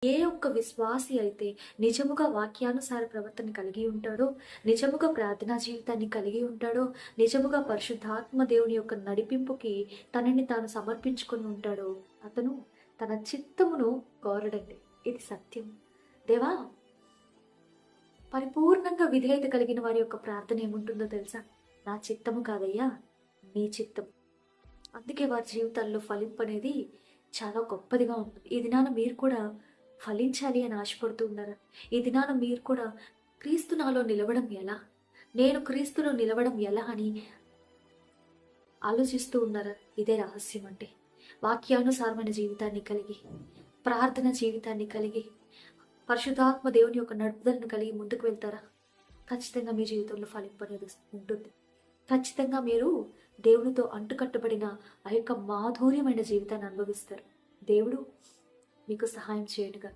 ఏ ఒక్క విశ్వాసి అయితే నిజముగా వాక్యానుసార ప్రవర్తన కలిగి ఉంటాడో, నిజముగా ప్రార్థనా జీవితాన్ని కలిగి ఉంటాడో, నిజముగా పరిశుద్ధాత్మ దేవుని యొక్క నడిపింపుకి తనని తాను సమర్పించుకొని ఉంటాడో, అతను తన చిత్తమును కోరడండి. ఇది సత్యం. దేవా, పరిపూర్ణంగా విధేయత కలిగిన వారి యొక్క ప్రార్థన ఏముంటుందో తెలుసా? నా చిత్తము కాదయ్యా, నీ చిత్తం. అందుకే వారి జీవితాల్లో ఫలింపు అనేది చాలా గొప్పదిగా ఉంటుంది. ఈ దినాన మీరు కూడా ఫలించాలి అని ఆశపడుతూ ఉన్నారా? ఈ దినాన మీరు కూడా క్రీస్తు నాలో నిలవడం ఎలా, నేను క్రీస్తులో నిలవడం ఎలా అని ఆలోచిస్తూ ఉన్నారా? ఇదే రహస్యం అంటే. వాక్యానుసారమైన జీవితాన్ని కలిగి, ప్రార్థన జీవితాన్ని కలిగి, పరిశుద్ధాత్మ దేవుని యొక్క నడుపుదలను కలిగి ముందుకు వెళ్తారా? ఖచ్చితంగా మీ జీవితంలో ఫలింపు అనేది ఉంటుంది. ఖచ్చితంగా మీరు దేవునితో అంటుకట్టబడిన ఆ యొక్క మాధుర్యమైన జీవితాన్ని అనుభవిస్తారు. దేవుడు మీకు సహాయం చేయడుగా.